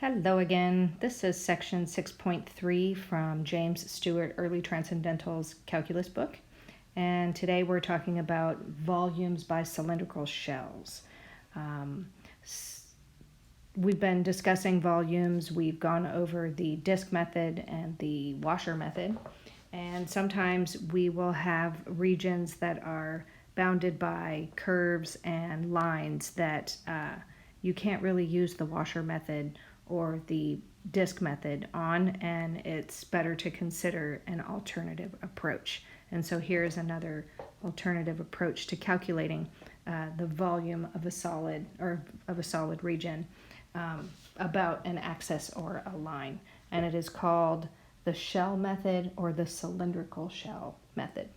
Hello again. This is section 6.3 from James Stewart Early Transcendental's calculus book. And today we're talking about volumes by cylindrical shells. We've been discussing volumes. We've gone over the disk method and the washer method. And sometimes we will have regions that are bounded by curves and lines that you can't really use the washer method or the disk method on, and it's better to consider an alternative approach. And so here's another alternative approach to calculating the volume of a solid region about an axis or a line, and it is called the shell method or the cylindrical shell method.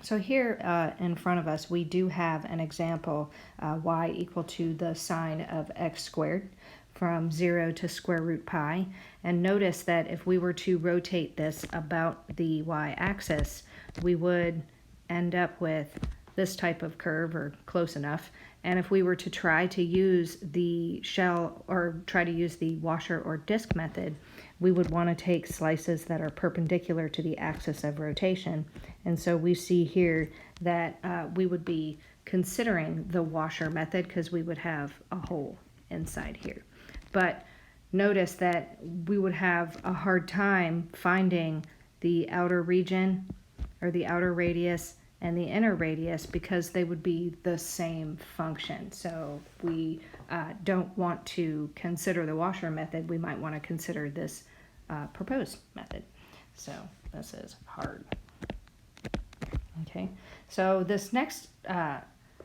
So here in front of us we do have an example, y equal to the sine of x squared from 0 to square root pi. And notice that if we were to rotate this about the y-axis, we would end up with this type of curve, or close enough. And if we were to try to use the shell or try to use the washer or disk method, we would want to take slices that are perpendicular to the axis of rotation. And so we see here that we would be considering the washer method because we would have a hole inside here. But notice that we would have a hard time finding the outer region or the outer radius and the inner radius because they would be the same function. So we don't want to consider the washer method. We might want to consider this proposed method. So this is hard. Okay, so this next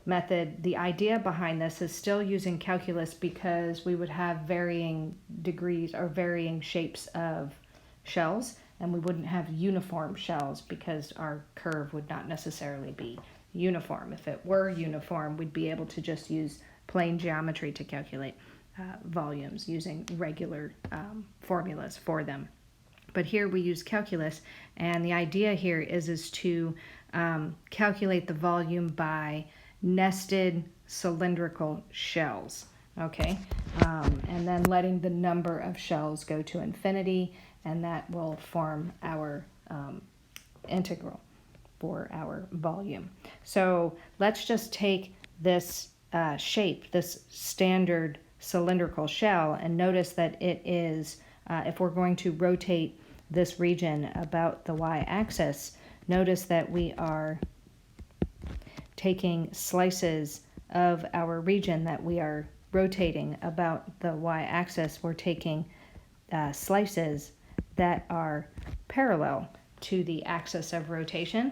method, the idea behind this is still using calculus because we would have varying degrees or varying shapes of shells, and we wouldn't have uniform shells because our curve would not necessarily be uniform. If it were uniform, we'd be able to just use plane geometry to calculate volumes using regular formulas for them. But here we use calculus, and the idea here is to calculate the volume by nested cylindrical shells, okay? And then letting the number of shells go to infinity, and that will form our integral for our volume. So let's just take this shape, this standard cylindrical shell, and notice that it is, if we're going to rotate this region about the y-axis, notice that we are taking slices of our region that we are rotating about the y-axis. We're taking slices that are parallel to the axis of rotation.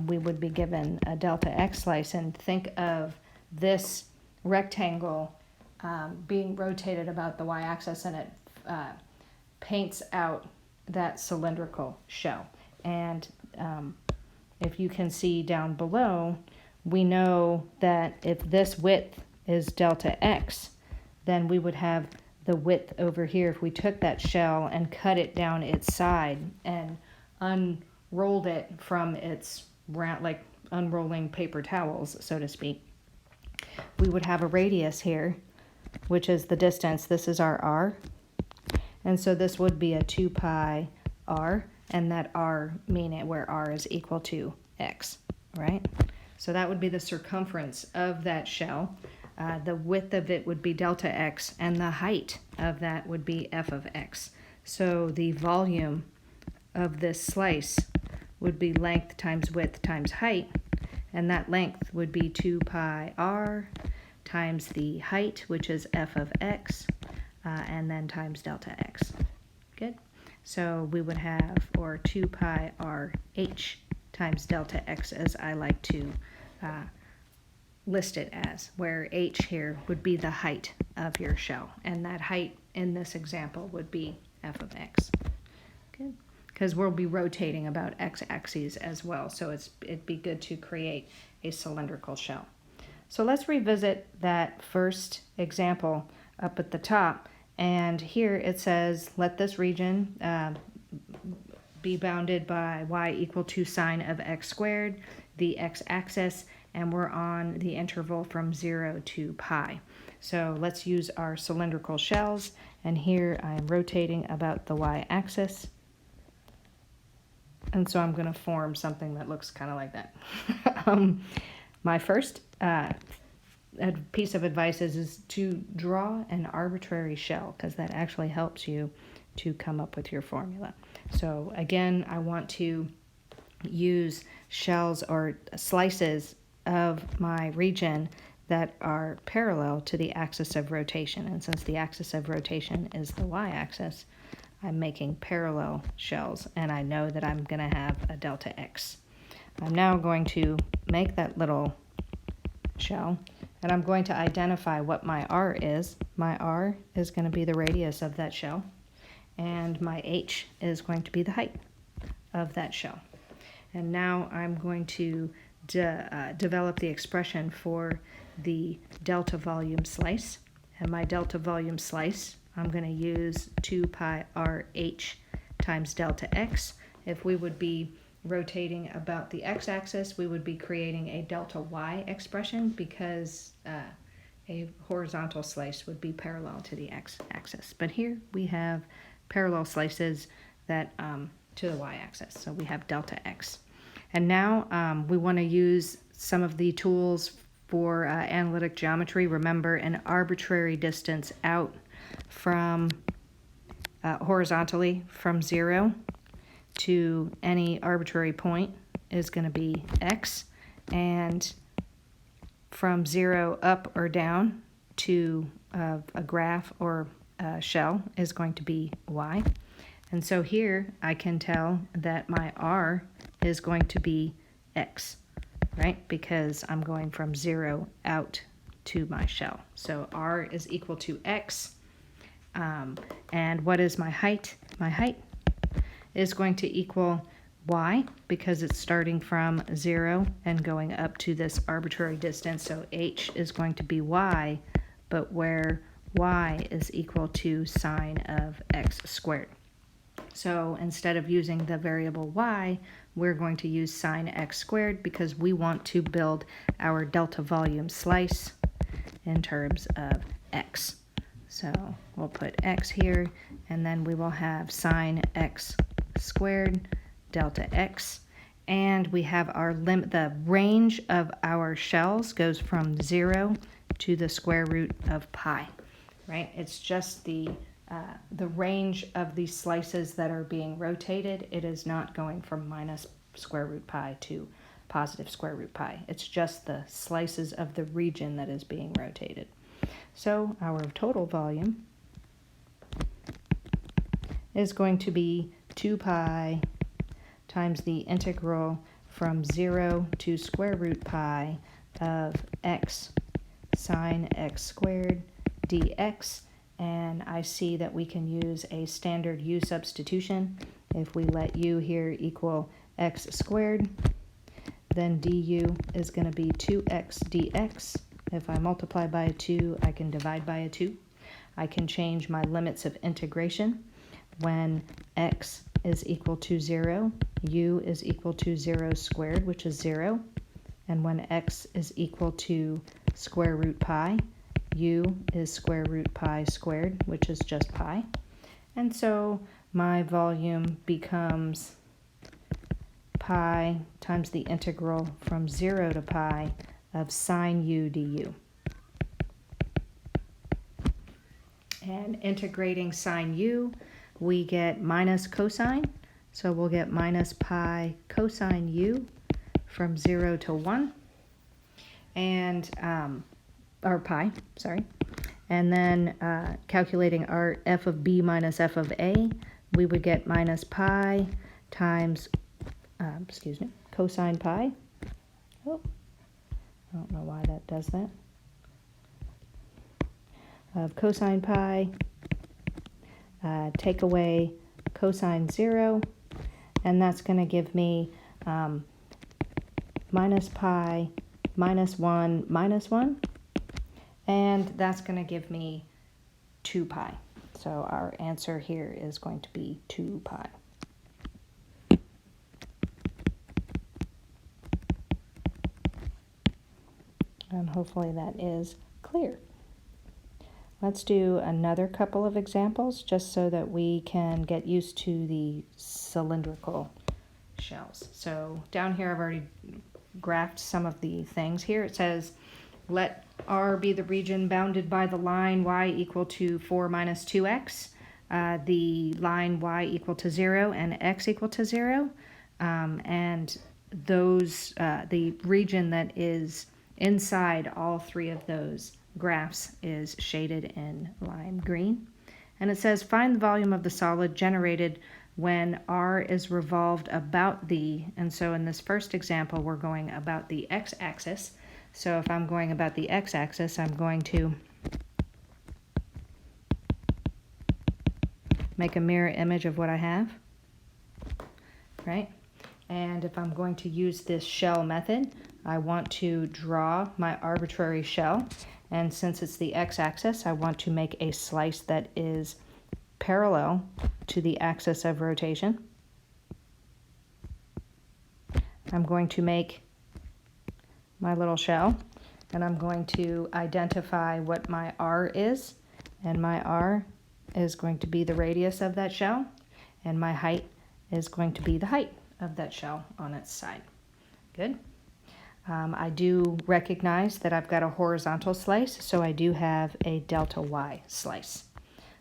We would be given a delta x slice, and think of this rectangle being rotated about the y-axis, and it paints out that cylindrical shell. And if you can see down below, we know that if this width is delta x, then we would have the width over here. If we took that shell and cut it down its side and unrolled it from its round, like unrolling paper towels, so to speak, we would have a radius here, which is the distance. This is our r. And so this would be a 2 pi r, and that r meaning where r is equal to x, right? So that would be the circumference of that shell. The width of it would be delta x, and the height of that would be f of x. So the volume of this slice would be length times width times height, and that length would be 2 pi r times the height, which is f of x, and then times delta x. Good. So we would have, or 2 pi r h times delta x, as I like to list it as, where h here would be the height of your shell, and that height in this example would be f of x. Good. Because we'll be rotating about x-axes as well, so it'd be good to create a cylindrical shell. So let's revisit that first example up at the top. And here it says, let this region be bounded by y equal to sine of x squared, the x-axis, and we're on the interval from 0 to pi. So let's use our cylindrical shells, and here I'm rotating about the y-axis. And so I'm going to form something that looks kind of like that. My first piece of advice is to draw an arbitrary shell, because that actually helps you to come up with your formula. So again, I want to use shells or slices of my region that are parallel to the axis of rotation. And since the axis of rotation is the y-axis, I'm making parallel shells, and I know that I'm going to have a delta x. I'm now going to make that little shell, and I'm going to identify what my r is. My r is going to be the radius of that shell, and my h is going to be the height of that shell. And now I'm going to develop the expression for the delta volume slice. And my delta volume slice, I'm going to use 2 pi RH times delta x. If we would be rotating about the x-axis, we would be creating a delta y expression, because a horizontal slice would be parallel to the x-axis. But here we have parallel slices that to the y-axis, so we have delta x. And now we want to use some of the tools for analytic geometry. Remember, an arbitrary distance out from horizontally from 0 to any arbitrary point is going to be x, and from 0 up or down to a graph or a shell is going to be y. And so here I can tell that my r is going to be x, right? Because I'm going from 0 out to my shell. So r is equal to x. And what is my height? My height is going to equal y, because it's starting from 0 and going up to this arbitrary distance. So h is going to be y, but where y is equal to sine of x squared. So instead of using the variable y, we're going to use sine x squared, because we want to build our delta volume slice in terms of x. So we'll put x here, and then we will have sine x squared delta x. And we have our limit. The range of our shells goes from 0 to the square root of pi, right? It's just the range of these slices that are being rotated. It is not going from minus square root pi to positive square root pi. It's just the slices of the region that is being rotated. So our total volume is going to be 2 pi times the integral from 0 to square root pi of x sine x squared dx. And I see that we can use a standard u substitution. If we let u here equal x squared, then du is going to be 2x dx. If I multiply by a 2, I can divide by a 2. I can change my limits of integration. When x is equal to 0, u is equal to 0 squared, which is 0. And when x is equal to square root pi, u is square root pi squared, which is just pi. And so my volume becomes pi times the integral from 0 to pi of sine u du. And integrating sine u, we get minus cosine. So we'll get minus pi cosine u from 0 to 1. And or pi, sorry. And then calculating our f of b minus f of a, we would get minus pi times, cosine pi. Oh, I don't know why that does that. Of cosine pi, take away cosine 0, and that's going to give me minus pi minus 1 minus 1. And that's going to give me 2 pi. So our answer here is going to be 2 pi. And hopefully that is clear. Let's do another couple of examples just so that we can get used to the cylindrical shells. So down here I've already graphed some of the things here. It says let R be the region bounded by the line y equal to 4 minus 2x, the line y equal to 0 and x equal to 0, and those the region that is inside all three of those graphs is shaded in lime green. And it says find the volume of the solid generated when R is revolved about the, and so in this first example we're going about the x-axis. So if I'm going about the x-axis, I'm going to make a mirror image of what I have, right? And if I'm going to use this shell method, I want to draw my arbitrary shell. And since it's the x-axis, I want to make a slice that is parallel to the axis of rotation. I'm going to make my little shell, and I'm going to identify what my R is, and my R is going to be the radius of that shell, and my height is going to be the height of that shell on its side. Good. I do recognize that I've got a horizontal slice, so I do have a delta Y slice.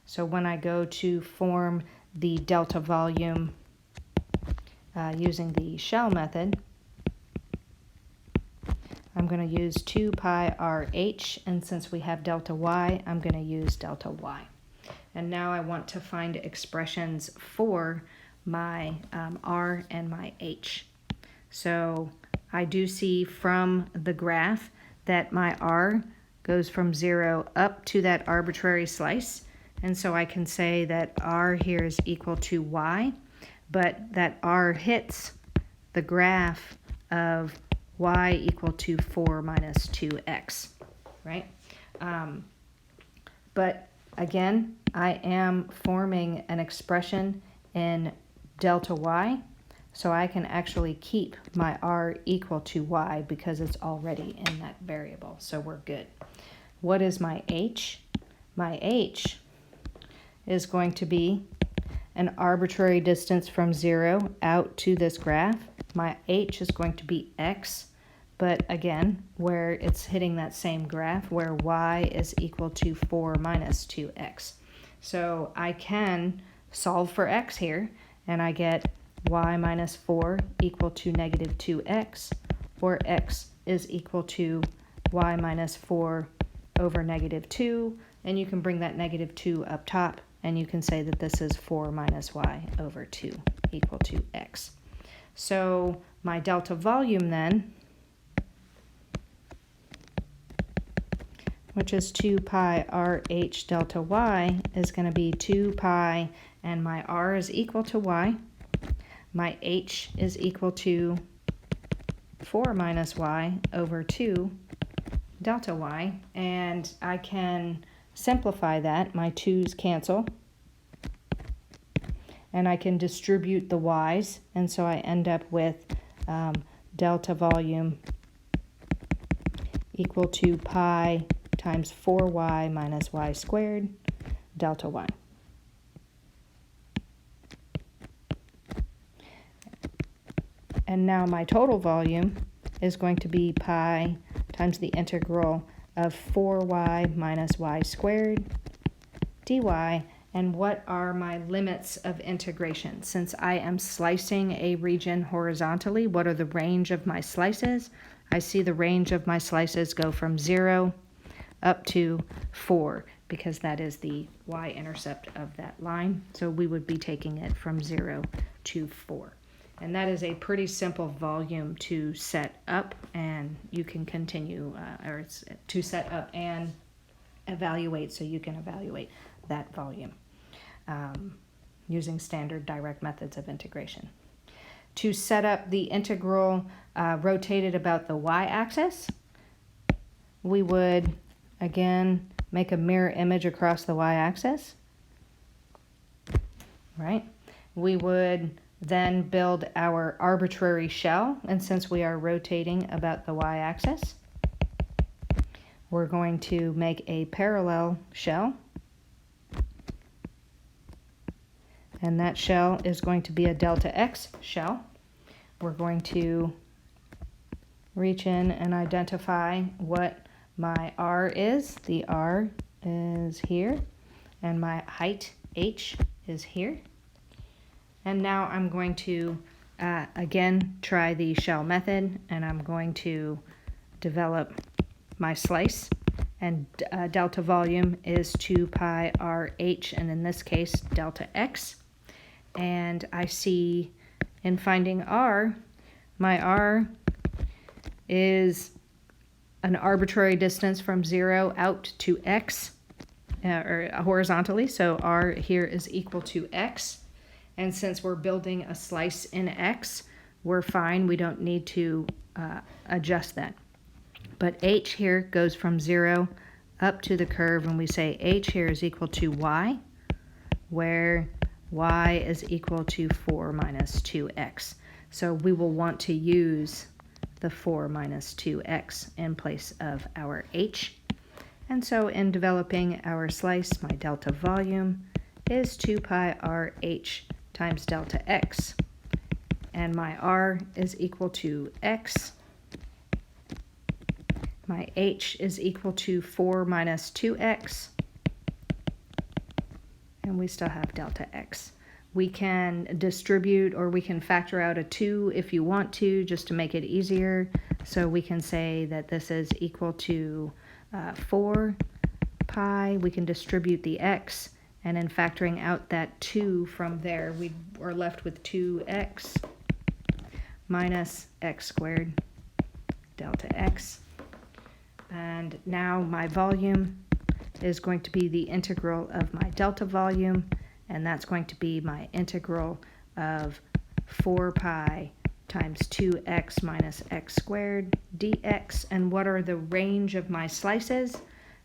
So when I go to form the delta volume using the shell method, I'm going to use 2 pi RH, and since we have delta Y, I'm going to use delta Y. And now I want to find expressions for my R and my H. So I do see from the graph that my R goes from 0 up to that arbitrary slice. And so I can say that R here is equal to Y, but that R hits the graph of Y equal to 4 minus 2x, right? But again, I am forming an expression in delta Y, so I can actually keep my R equal to Y because it's already in that variable, so we're good. What is my H? My H is going to be an arbitrary distance from 0 out to this graph. My H is going to be x, but again, where it's hitting that same graph where y is equal to 4 minus 2x. So I can solve for x here, and I get y minus 4 equal to negative 2x, or x is equal to y minus 4 over negative 2, and you can bring that negative 2 up top, and you can say that this is 4 minus y over 2 equal to x. So my delta volume then, which is 2 pi RH delta y, is going to be 2 pi, and my R is equal to y. My H is equal to 4 minus y over 2 delta y, and I can simplify that. My 2's cancel, and I can distribute the y's, and so I end up with delta volume equal to pi times 4y minus y squared delta y. And now my total volume is going to be pi times the integral of 4y minus y squared dy. And what are my limits of integration? Since I am slicing a region horizontally, what are the range of my slices? I see the range of my slices go from 0 up to 4, because that is the y-intercept of that line. So we would be taking it from 0 to 4. And that is a pretty simple volume to set up, and you can continue, or it's to set up and evaluate, so you can evaluate that volume using standard direct methods of integration. To set up the integral rotated about the y-axis, we would, again, make a mirror image across the y-axis, right? We would then build our arbitrary shell, and since we are rotating about the y-axis, we're going to make a parallel shell. And that shell is going to be a delta X shell. We're going to reach in and identify what my R is. The R is here, and my height H is here. And now I'm going to, again, try the shell method, and I'm going to develop my slice. And delta volume is 2 pi RH, and in this case, delta X. And I see in finding R, my R is an arbitrary distance from 0 out to X, or horizontally. So R here is equal to X. And since we're building a slice in X, we're fine. We don't need to adjust that. But H here goes from 0 up to the curve, and we say H here is equal to Y, where Y is equal to 4 minus 2X. So we will want to use the 4 minus 2X in place of our H. And so in developing our slice, my delta volume is 2 pi RH times delta X. And my R is equal to X. My H is equal to 4 minus 2X. And we still have delta X. We can distribute, or we can factor out a 2 if you want to, just to make it easier. So we can say that this is equal to 4 pi. We can distribute the X, and in factoring out that 2 from there, we are left with 2X minus X squared delta X. And now my volume is going to be the integral of my delta volume, and that's going to be my integral of 4 pi times 2x minus x squared dx. And what are the range of my slices?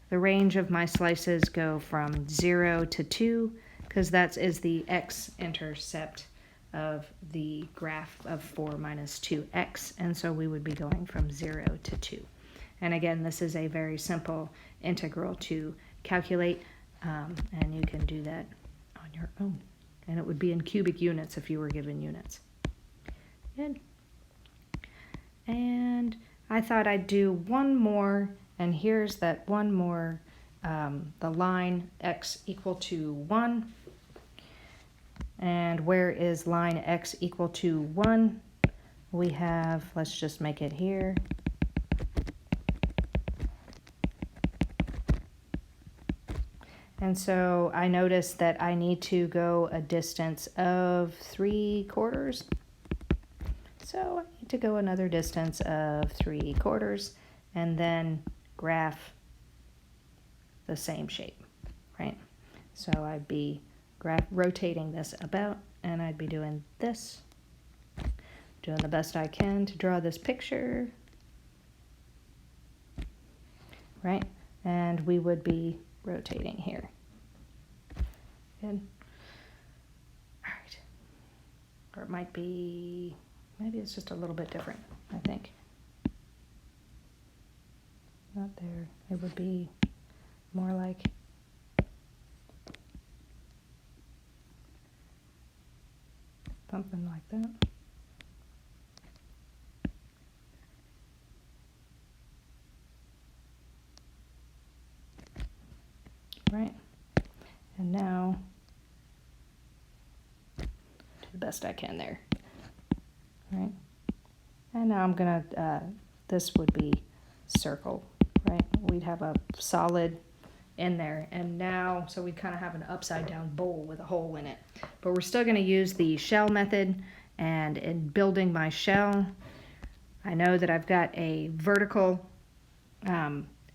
The range of my slices go from 0 to 2, because that is the x-intercept of the graph of 4 minus 2x, and so we would be going from 0 to 2. And again, this is a very simple integral to calculate, and you can do that on your own. And it would be in cubic units if you were given units. Good. And I thought I'd do one more, and here's that one more, the line x equal to 1. And where is line x equal to 1? We have, let's just make it here. And so I noticed that I need to go a distance of 3/4. So I need to go another distance of 3/4 and then graph the same shape, right? So I'd be rotating this about, and I'd be doing this, doing the best I can to draw this picture, right? And we would be rotating here. Good. All right. Or it might be, maybe it's just a little bit different, I think. Not there. It would be more like something like that. Right. And now, do the best I can there. Right. And now I'm going to, this would be circle, right? We'd have a solid in there. And now, so we kind of have an upside down bowl with a hole in it. But we're still going to use the shell method. And in building my shell, I know that I've got a vertical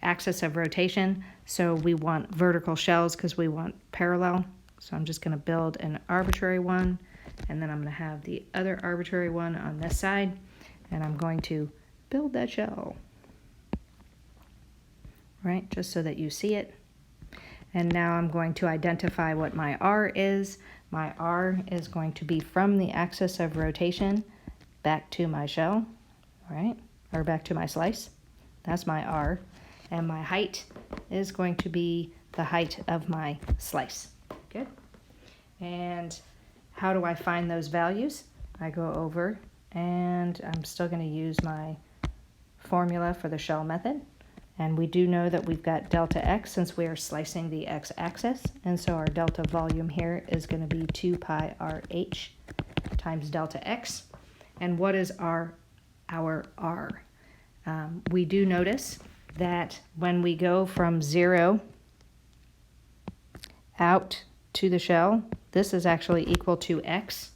axis of rotation. So we want vertical shells because we want parallel. So I'm just going to build an arbitrary one. And then I'm going to have the other arbitrary one on this side. And I'm going to build that shell. Right, just so that you see it. And now I'm going to identify what my R is. My R is going to be from the axis of rotation back to my shell, right? Or back to my slice. That's my R. and my height is going to be the height of my slice. Good. And how do I find those values? I go over, and I'm still going to use my formula for the shell method. And we do know that we've got delta x since we are slicing the x-axis. And so our delta volume here is going to be 2 pi RH times delta x. And what is our R? We do notice that when we go from 0 out to the shell, this is actually equal to x.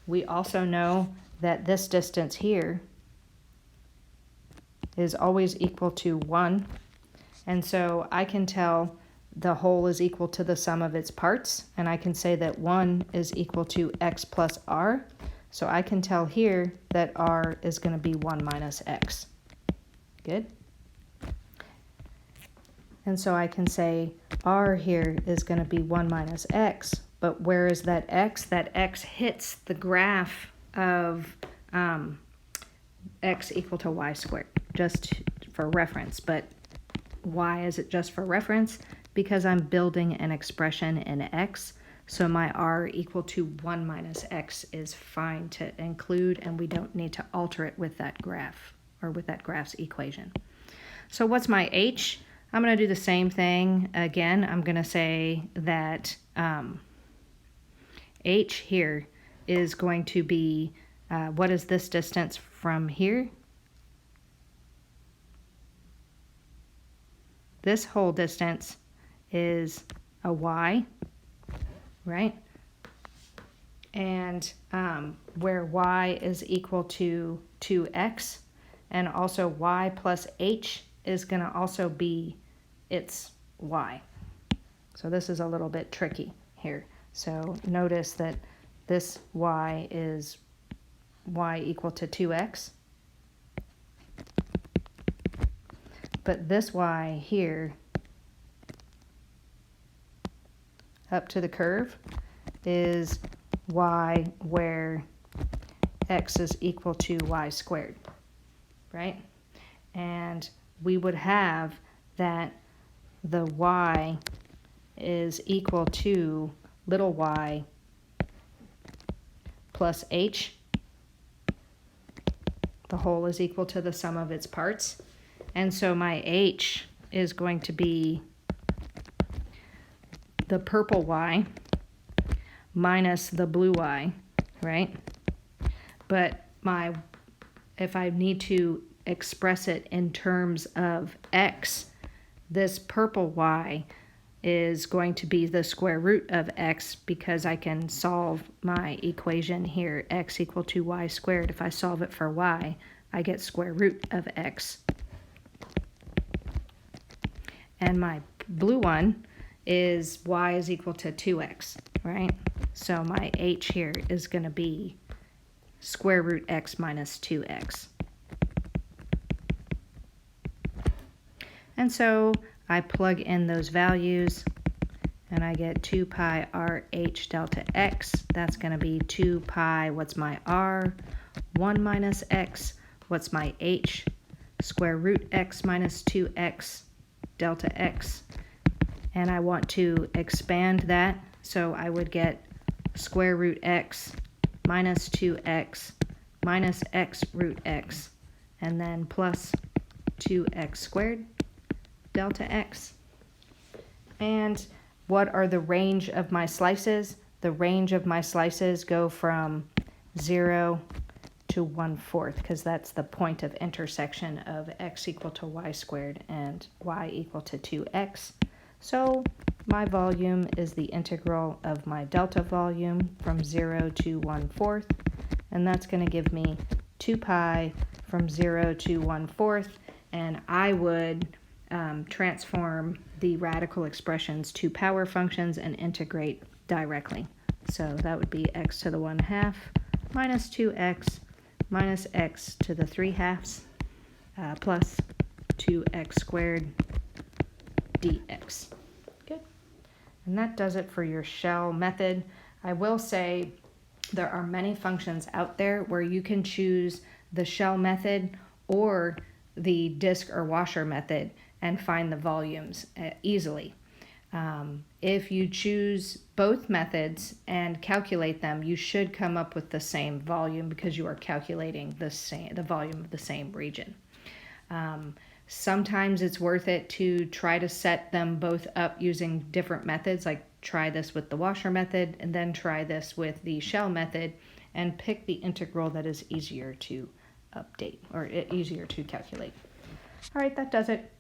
We also know that this distance here is always equal to 1. And so I can tell the whole is equal to the sum of its parts, and I can say that 1 is equal to x plus r. So I can tell here that r is going to be 1 minus x. Good. And so I can say r here is going to be 1 minus x, but where is that x? That x hits the graph of x equal to y squared, just for reference. But why is it just for reference? Because I'm building an expression in x, so my r equal to 1 minus x is fine to include, and we don't need to alter it with that graph, or with that graph's equation. So what's my h? I'm going to do the same thing again. I'm going to say that h here is going to be, what is this distance from here? This whole distance is a y, right? And where y is equal to 2x, and also y plus h is going to also be its y. So this is a little bit tricky here. So notice that this y is y equal to 2x. But this y here up to the curve is y where x is equal to y squared, right? And we would have that the y is equal to little y plus h. The whole is equal to the sum of its parts. And so my h is going to be the purple y minus the blue y, right? But if I need to express it in terms of x, this purple y is going to be the square root of x, because I can solve my equation here, x equal to y squared. If I solve it for y, I get square root of x. And my blue one is y is equal to 2x, right? So my h here is going to be square root x minus 2x. And so I plug in those values, and I get 2 pi RH delta x. That's going to be 2 pi, what's my r? 1 minus x, what's my h? Square root x minus 2x delta x. And I want to expand that, so I would get square root x minus 2x minus x root x, and then plus 2x squared delta x. And what are the range of my slices? The range of my slices go from 0 to 1/4, because that's the point of intersection of x equal to y squared and y equal to 2x. So my volume is the integral of my delta volume from 0 to 1/4, and that's going to give me 2 pi from 0 to 1/4, and I would transform the radical expressions to power functions and integrate directly. So that would be x to the 1/2 minus 2x minus x to the 3/2 plus 2x squared dx. Good. And that does it for your shell method. I will say there are many functions out there where you can choose the shell method or the disk or washer method. and find the volumes easily. If you choose both methods and calculate them, you should come up with the same volume because you are calculating the volume of the same region. Sometimes it's worth it to try to set them both up using different methods, like try this with the washer method and then try this with the shell method, and pick the integral that is easier to update or easier to calculate. All right, that does it.